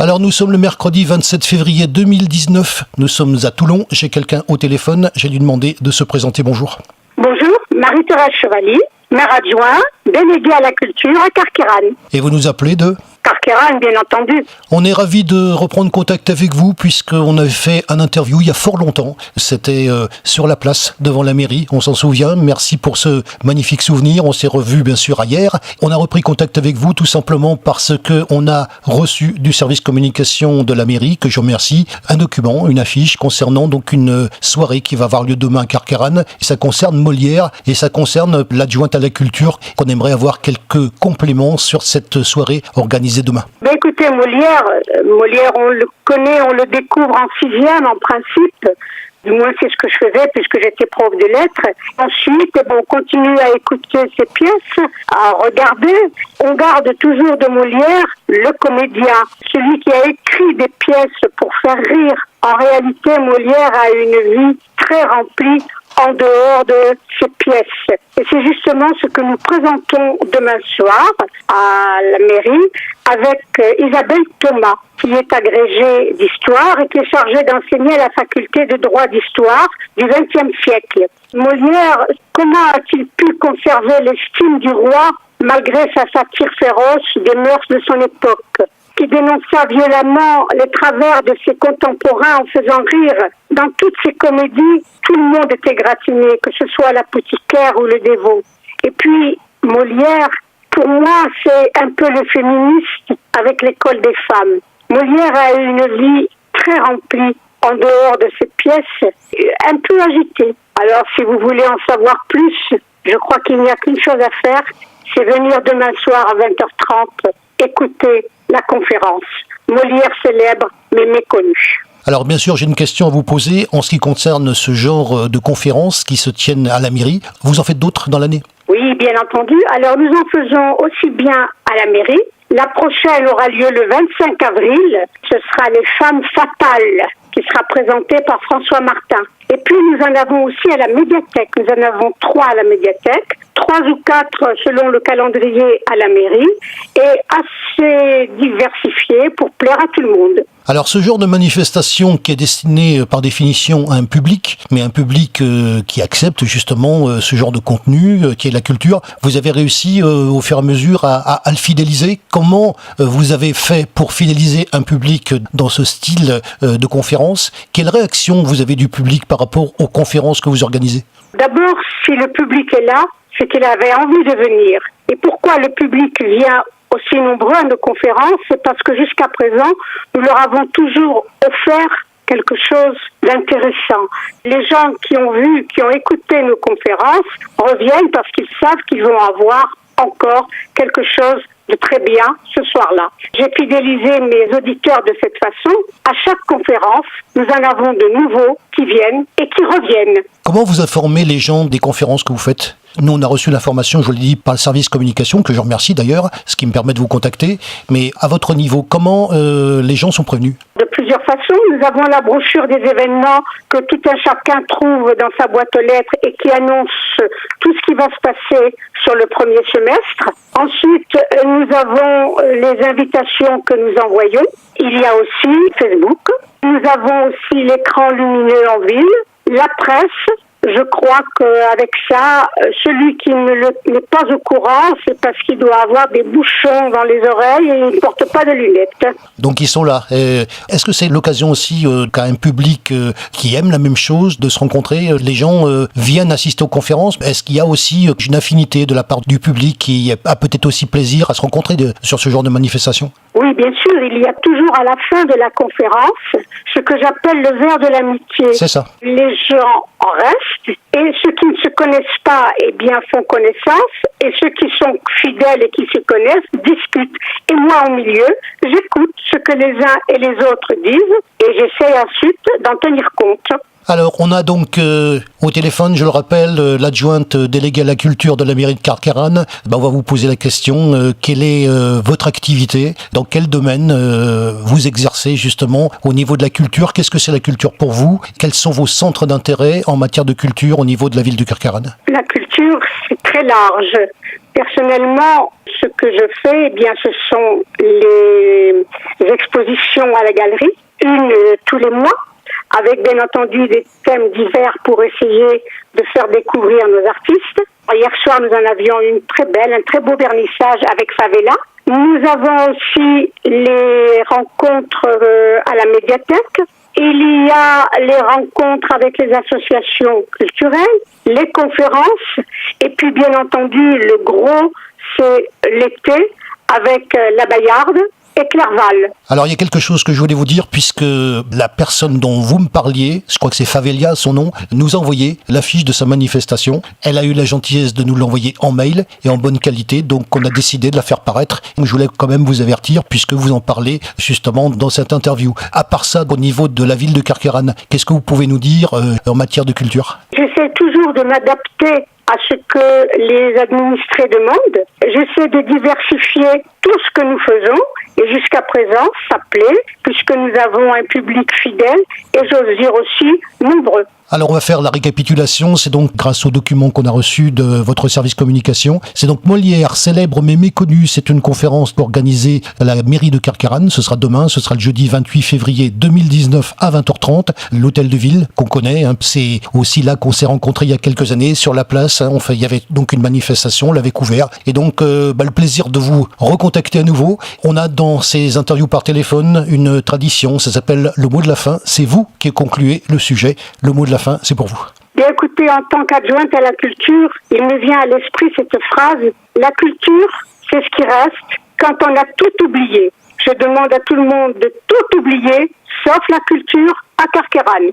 Alors nous sommes le mercredi 27 février 2019, nous sommes à Toulon, j'ai quelqu'un au téléphone, j'ai lui demandé de se présenter, bonjour. Bonjour, Marie-Thérèse Chevalier, maire adjoint, déléguée à la culture à Carqueiranne. Et vous nous appelez de Carqueiranne, bien entendu. On est ravis de reprendre contact avec vous puisqu'on avait fait un interview il y a fort longtemps. C'était sur la place devant la mairie, on s'en souvient. Merci pour ce magnifique souvenir. On s'est revus bien sûr hier. On a repris contact avec vous tout simplement parce que on a reçu du service communication de la mairie, que je remercie, un document, une affiche concernant donc une soirée qui va avoir lieu demain à Carqueiranne. Ça concerne Molière et ça concerne l'adjointe à la culture qu'on aimerait avoir quelques compléments sur cette soirée organisée demain. Ben écoutez, Molière, on le connaît, on le découvre en 6e en principe. Du moins, c'est ce que je faisais puisque j'étais prof de lettres. Ensuite, on continue à écouter ses pièces, à regarder. On garde toujours de Molière le comédien, celui qui a écrit des pièces pour faire rire. En réalité, Molière a une vie très remplie en dehors de ses pièces. Et c'est justement ce que nous présentons demain soir à la mairie avec Isabelle Thomas, qui est agrégée d'histoire et qui est chargée d'enseigner à la faculté de droit d'histoire du XXe siècle. Molière, comment a-t-il pu conserver l'estime du roi malgré sa satire féroce des mœurs de son époque, qui dénonça violemment les travers de ses contemporains en faisant rire? Dans toutes ses comédies, tout le monde était gratiné, que ce soit l'apothicaire ou le dévot. Et puis, Molière, pour moi, c'est un peu le féministe avec l'école des femmes. Molière a eu une vie très remplie en dehors de ses pièces, un peu agitée. Alors, si vous voulez en savoir plus, je crois qu'il n'y a qu'une chose à faire, c'est venir demain soir à 20h30, écouter la conférence. Molière célèbre, mais méconnu. Alors bien sûr, j'ai une question à vous poser en ce qui concerne ce genre de conférences qui se tiennent à la mairie. Vous en faites d'autres dans l'année ? Oui, bien entendu. Alors nous en faisons aussi bien à la mairie. La prochaine aura lieu le 25 avril. Ce sera Les Femmes Fatales, qui sera présentée par François Martin. Et puis nous en avons aussi à la médiathèque. Nous en avons 3 à la médiathèque, 3 ou 4 selon le calendrier à la mairie, et assez diversifié pour plaire à tout le monde. Alors ce genre de manifestation qui est destiné par définition à un public, mais un public qui accepte justement ce genre de contenu, qui est la culture, vous avez réussi au fur et à mesure à le fidéliser. Comment vous avez fait pour fidéliser un public dans ce style de conférence? Quelle réaction vous avez du public par rapport aux conférences que vous organisez? D'abord, si le public est là, c'est qu'il avait envie de venir. Et pourquoi le public vient aussi nombreux à nos conférences? C'est parce que jusqu'à présent, nous leur avons toujours offert quelque chose d'intéressant. Les gens qui ont vu, qui ont écouté nos conférences reviennent parce qu'ils savent qu'ils vont avoir encore quelque chose de très bien ce soir-là. J'ai fidélisé mes auditeurs de cette façon. À chaque conférence, nous en avons de nouveaux qui viennent et qui reviennent. Comment vous informez les gens des conférences que vous faites? Nous, on a reçu l'information, je le dis, par le service communication, que je remercie d'ailleurs, ce qui me permet de vous contacter. Mais à votre niveau, comment les gens sont prévenus? De plusieurs façons. Nous avons la brochure des événements que tout un chacun trouve dans sa boîte aux lettres et qui annonce tout ce qui va se passer sur le premier semestre. Ensuite, nous avons les invitations que nous envoyons. Il y a aussi Facebook. Nous avons aussi l'écran lumineux en ville, la presse. Je crois qu'avec ça, celui qui n'est pas au courant, c'est parce qu'il doit avoir des bouchons dans les oreilles et il ne porte pas de lunettes. Donc ils sont là. Est-ce que c'est l'occasion aussi qu'à un public qui aime la même chose de se rencontrer? Les gens viennent assister aux conférences. Est-ce qu'il y a aussi une affinité de la part du public qui a peut-être aussi plaisir à se rencontrer sur ce genre de manifestation? Oui, bien sûr. Il y a toujours à la fin de la conférence ce que j'appelle le verre de l'amitié. C'est ça. Les gens en restent et ceux qui ne se connaissent pas, eh bien, font connaissance et ceux qui sont fidèles et qui se connaissent discutent. Et moi, au milieu, j'écoute ce que les uns et les autres disent et j'essaie ensuite d'en tenir compte. Alors, on a donc au téléphone, je le rappelle, l'adjointe déléguée à la culture de la mairie de Carqueiranne. On va vous poser la question, quelle est votre activité? Dans quel domaine vous exercez justement au niveau de la culture? Qu'est-ce que c'est la culture pour vous? Quels sont vos centres d'intérêt en matière de culture au niveau de la ville de Carqueiranne? La culture, c'est très large. Personnellement, ce que je fais, ce sont les expositions à la galerie, une tous les mois, avec bien entendu des thèmes divers pour essayer de faire découvrir nos artistes. Hier soir, nous en avions une très belle, un très beau vernissage avec Favela. Nous avons aussi les rencontres à la médiathèque. Il y a les rencontres avec les associations culturelles, les conférences, et puis bien entendu, le gros, c'est l'été avec la Bayarde et Clerval. Alors il y a quelque chose que je voulais vous dire, puisque la personne dont vous me parliez, je crois que c'est Favelia son nom, nous a envoyé l'affiche de sa manifestation. Elle a eu la gentillesse de nous l'envoyer en mail et en bonne qualité, donc on a décidé de la faire paraître. Je voulais quand même vous avertir, puisque vous en parlez justement dans cette interview. À part ça, au niveau de la ville de Carqueiranne, qu'est-ce que vous pouvez nous dire en matière de culture? J'essaie toujours de m'adapter à ce que les administrés demandent. J'essaie de diversifier tout ce que nous faisons et jusqu'à présent, ça plaît puisque nous avons un public fidèle et j'ose dire aussi nombreux. Alors on va faire la récapitulation, c'est donc grâce aux documents qu'on a reçus de votre service communication. C'est donc Molière, célèbre mais méconnu, c'est une conférence organisée à la mairie de Carqueiranne, ce sera demain, ce sera le jeudi 28 février 2019 à 20h30, l'hôtel de ville qu'on connaît, c'est aussi là qu'on s'est rencontrés il y a quelques années sur la place, il y avait donc une manifestation, on l'avait couvert, et donc le plaisir de vous recontacter à nouveau. On a dans ces interviews par téléphone une tradition, ça s'appelle le mot de la fin, c'est vous qui concluez le sujet, le mot de la fin, c'est pour vous. Bien écoutez, en tant qu'adjointe à la culture, il me vient à l'esprit cette phrase, la culture, c'est ce qui reste quand on a tout oublié. Je demande à tout le monde de tout oublier, sauf la culture à Carqueiranne.